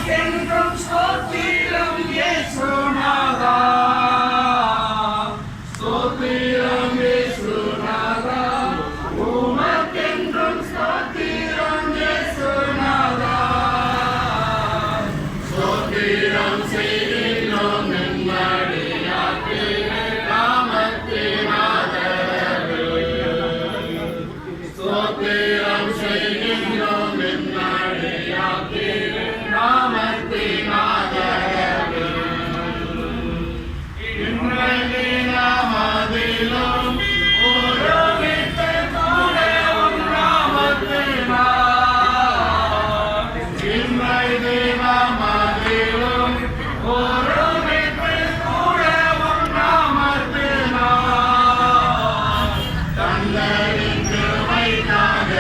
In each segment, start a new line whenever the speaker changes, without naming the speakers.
உமக்கென்றும் ஸ்தோத்திரம் இயேசுநாதா, ஸ்தோத்திரம் இயேசுநாதா, உமக்கென்றும் ஸ்தோத்திரம் இயேசுநாதா, ஸ்தோத்திரம் செய்கின்றோம் நிம்மதியாக்கு நாமத்தினாதரவு, ஸ்தோத்திரம் செய்கின்றோம் நிம்மதியாக்கு நாமத்தினாதரவு, இன்றைய நாமத்திலும் ஒருமித்து கூட உம் நாமத்தினால், இன்றைய நாமத்திலும் ஒருமித்து கூட உம் நாமத்தினால், தங்களின் கிருபைக்காக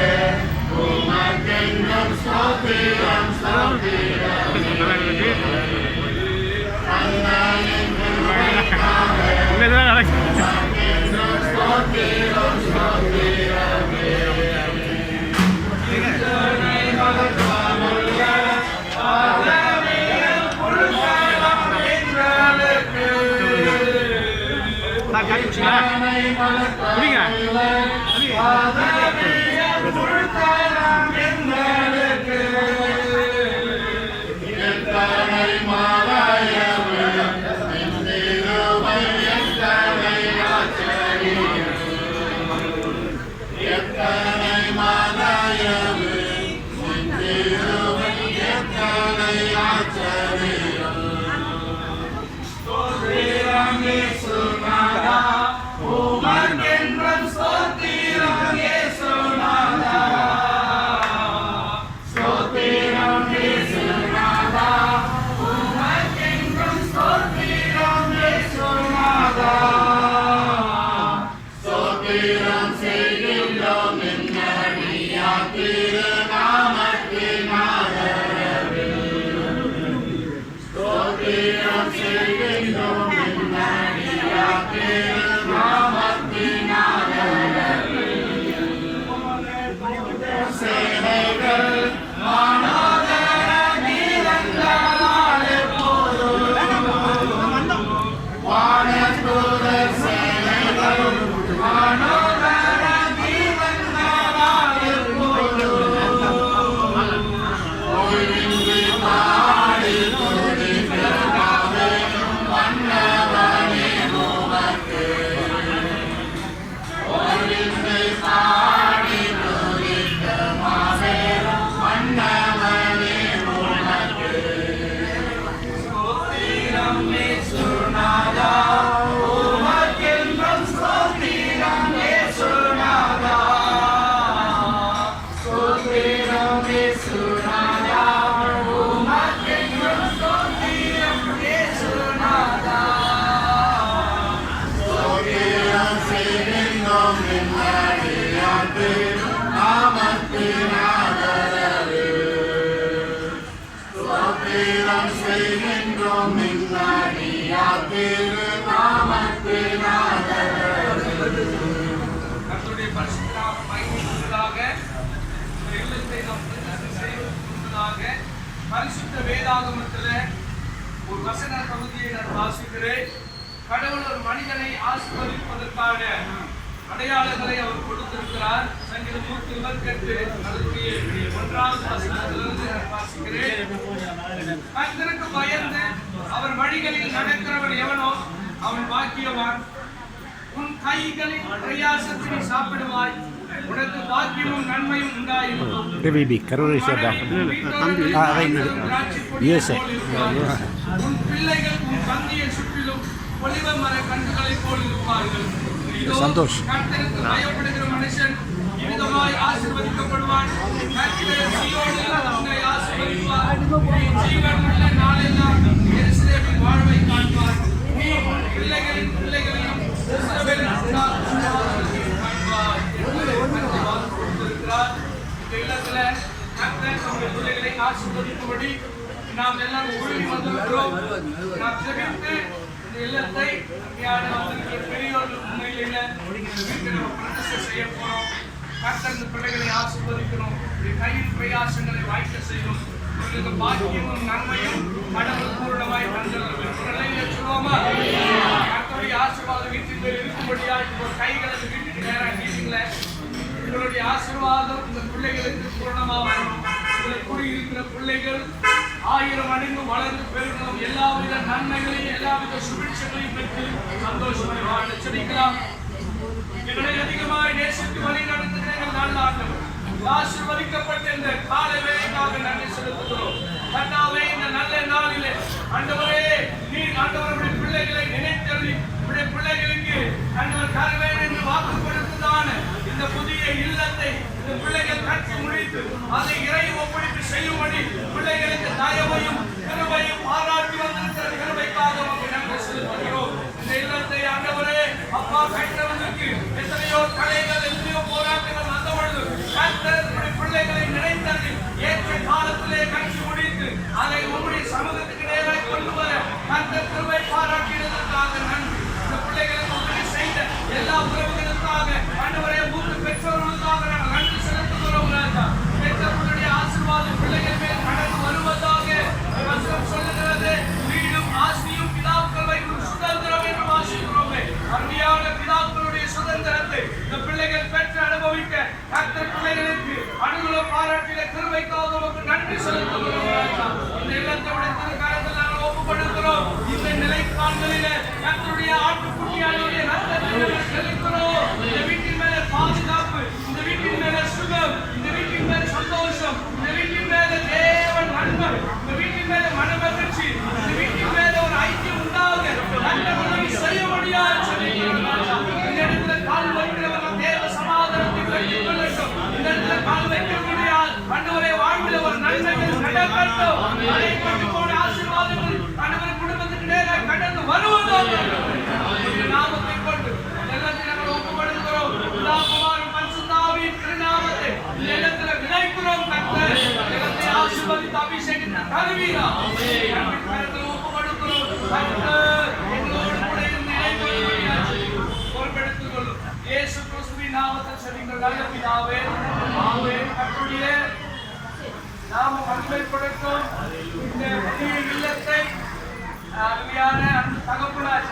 உமக்கென்றும் ஸ்தோத்திரம் ஸ்தோத்திரம், தங்களின் கிருபைக்காக உமக்கென்றும் ஸ்தோத்திரம் ஸ்தோத்திரம், இத்தனை மகத்துவமுள்ள பதவியில் பொருட்களம் எங்களுக்கு, இத்தனை மகத்துவமுள்ள பதவியில் பொருட்களம் எங்களுக்கு, எத்தனை மாலயவு நின்றிருவை எத்தனை ஆச்சரியம், எத்தனை மாலயவு நின்றிருவை எத்தனை ஆச்சரியம், ஸ்தோத்திரம் இயேசுநாதா, உமக்கென்றும் ஸ்தோத்திரம் இயேசுநாதா, ஸ்தோத்திரம் இயேசுநாதா, உமக்கென்றும் ஸ்தோத்திரம் இயேசுநாதா, ஸ்தோத்திரம் செய்கின்றோம் நிம்மதியாய் திருநாமத்தினாதரவு, ஸ்தோத்திரம் செய்கின்றோம் நிம்மதியாய் திருநாமத்தினாதரவு, சேனைகள் மனோதர கீதங்களால் எப்போதும், வானதூதர் சேனைகள் மனோதர கீதங்களால் எப்போதும், ஓய்வின்றி பாடி துதிக்கிறதாவே மன்னவனே உமக்கு, ஓய்வின்றி பாடி துதிக்க மாபெரும் மன்னவனே உமக்கு, ஸ்தோத்திரம் இயேசுநாதா, உமக்கென்றும் ஸ்தோத்திரம் இயேசுநாதா, ஸ்தோத்திரம் இயேசுநாதா, உமக்கென்றும் ஸ்தோத்திரம் இயேசுநாதா, ஸ்தோத்திரம் செய்கின்றோம் நிம்மதியாய் திருநாமத்தினாதரவு, ஸ்தோத்திரம் செய்கின்றோம் நிம்மதியாய் திருநாமத்தினாதரவு.
கர்த்தருடைய பரிசுத்த நாமம் மகிமைப்படுவதாக. இந்த இல்லத்தை நாம் பிரதிஷ்டை செய்வதற்கு முன்பதாக பரிசுத்த வேதாகமத்தில் ஒரு வசன பகுதியை நான் வாசிக்கிறேன். கடவுள் ஒரு மனிதனை ஆசீர்வதிப்பதற்கான அடையாளங்களை அவர் கொடுத்திருக்கிறார். சங்கீதம் 128 அதற்கு 1வது வசனத்திலிருந்து நான் வாசிக்கிறேன். கர்த்தருக்கு பயந்து அவர் வழிகளில் நடக்கிறவன் எவனோ அவன் பாக்கியவான். உன் கைகளின் பிரயாசத்தை சாப்பிடுவாய், உனக்கு பாக்கியமும் நன்மையும் உண்டாயிருக்கும். உன் பிள்ளைகள் உன் தந்தையை சுற்றிலும் ஒலிவ மர கன்றுகளைப் போல் இருப்பார்கள்.
சந்தோஷ்.
கர்த்தருக்கு பயப்படுகிற மனுஷன் இவ்விதமாய் ஆசீர்வதிக்கப்படுவான். கர்த்தர் சீயோனில் உன்னை ஆசீர்வதிப்பார். நீ ஜீவனுள்ள நாளெல்லாம் எருசலேமில் வாழ்வை காண்பார். நீ உன் பிள்ளைகளின் பிள்ளைகளையும் இஸ்ரவேலின் ஆசீர்வாதத்தையும் காண்பார் என்று கர்த்தர் வாக்கு கொடுத்திருக்கிறார். இந்த இல்லத்துல கர்த்தர் நம்முடைய பிள்ளைகளை ஆசீர்வதிக்கும்படி நாம் எல்லாம் கூடி வந்திருக்கிறோம். நாம் ஜெபித்து இந்த இல்லத்தை வந்திருக்கிற பெரியோர்கள் முன்னிலையில வீட்டை நம்ம பிரதிஷ்டை செய்ய போறோம். கர்த்தர் இந்த பிள்ளைகளை ஆசீர்வதிக்கணும். கையின் பிரயாசங்களை வாய்க்க செய்யணும். உங்களுக்கு பாக்கியமும் நன்மையும் கடவுள் பூரணமாய் தந்தருள்வார். சொல்லுவோமா? கர்த்தருடைய ஆசீர்வாதம் வீட்டில் இருக்கும்படியாக ஒரு கைகளை வீட்டுக்கு நேராக நீட்டுங்களே. உங்களுடைய ஆசீர்வாதம் இந்த பிள்ளைகளுக்கு பூரணமாக வரணும். இதில் கூடியிருக்கிற பிள்ளைகள் 1000 மடங்கு வளர்ந்து பெருகணும். எல்லாவித நன்மைகளையும் எல்லாவித சுபிட்சங்களையும் பெற்று சந்தோஷமாய் வாழ செபிக்கலாம். எங்களை அதிகமாய் நேசித்து வழி நடத்துகிற நல்ல ஆண்டவர், ஆசீர்வதிக்கப்பட்ட இந்த காலை வேளைக்காக நன்றி செலுத்துகிறோம். கர்த்தாவே, இந்த நல்ல நாளிலே ஆண்டவரே, நீர் ஆண்டவருடைய பிள்ளைகளை நினைத்தருளி உடைய பிள்ளைகளுக்கு ஆண்டவர் தருவேன் என்று வாக்கு கொடுத்ததான இந்த புதிய இல்லத்தை இந்த பிள்ளைகள் கட்டி முடித்து அதை இறை ஒப்படைப்பு செய்யும்படி பிள்ளைகளுக்கு தயவையும் கிருபையும் பாராட்டி வந்திருக்கிற கிருபைக்காக நன்றி செலுத்துகிறோம். இந்த இல்லத்தை ஆண்டவரே அப்பா கட்டவதற்கு எத்தனையோ தடைகள், எத்தனையோ போராட்டங்கள் வந்த பொழுது கர்த்தருடைய பிள்ளைகளை நினைத்தது ஏற்ற காலத்திலே கட்டி முடித்து அதை உங்களுடைய சமூகத்துக்கு நேராக கொண்டு வர கர்த்தர் கிருபை பாராட்டியதற்காக நன்றி. இந்த பிள்ளைகளுக்கு உதவி செய்த எல்லா உறவுகளுக்காக ஆண்டவரே, மூன்று பெற்றோர்களுக்காக நாங்கள் நன்றி செலுத்துகிறோம். ராஜா, பெற்றோர்களுடைய ஆசீர்வாதம் பிள்ளைகள் மேல் கடந்து வருவதாக வசனம் சொல்லுகிறது. வீடும் ஆஸ்தியும் பிதாக்கள் வைக்கும் சுதந்திரம் என்று வாசிக்கிறோமே. அருமையான பிதாக்களுடைய சுதந்திரத்தை இந்த பிள்ளைகள் பெற்று அனுபவிக்க கர்த்தர் பிள்ளைகளுக்கு அனுகூல பாராட்டிய கிருபைக்காக உங்களுக்கு நன்றி செலுத்துகிறோம். ராஜா, இந்த இல்லத்தை உடைய காலத்தில் நாங்கள் ஒப்புக்கொடுக்கிறோம். இந்த நிலைப்பாடுகளிலே கர்த்தருடைய ஆட்டுக்குட்டியானுடைய ரத்தத்தை செலுத்துகிறோம். இந்த வீட்டின் மேல பாதுகாப்பு, இந்த வீட்டின் மேல சுகம், இந்த வீட்டின் மேல சந்தோஷம், இந்த வீட்டின் மேல தேவன் நண்பர், இந்த வீட்டின் மேல மனமகிழ்ச்சி, இந்த வீட்டின் மேல ஒரு ஐக்கியம் உண்டாக நல்ல செய்ய முடியாது. இந்த இடத்துல கால் வைக்கிறவர்கள் தேவ சமாதானத்தை பெற்றுக் கொள்ளட்டும். இந்த இடத்துல கால் வைக்க முடியாது ஆண்டவரே, வாழ்வில் ஒரு நன்மைகள் நடக்கட்டும். அதை கொண்டு போன ஆசீர்வாதங்கள் ஆண்டவரே குடும்பத்துக்கு நேராக கடந்து வருவதாக நாமத்தை கொண்டு எல்லாத்தையும் நாங்கள் ஒப்புக்கொடுக்கிறோம். பிதாகுமாரன் பரிசுத்தாவியின் திருநாமத்தை இந்த இடத்துல விதைக்கிறோம். கர்த்தர் இடத்தை ஆசீர்வதித்து அபிஷேகத்தை தருவீரா. கரத்தில் ஒப்புக்கொடுக்கிறோம். கர்த்தர் எங்களோடு கூட இருந்து இணைந்து பொறுப்பெடுத்துக் கொள்ளும். இயேசு கிறிஸ்துவின் நாமத்தில் செல்லுங்கள் நல்ல பிதாவே. ஆமென். கர்த்தருடைய நாமம் மகிமைப்படட்டும். இந்த புதிய இல்லத்தை அருமையான அந்த தகப்பனார்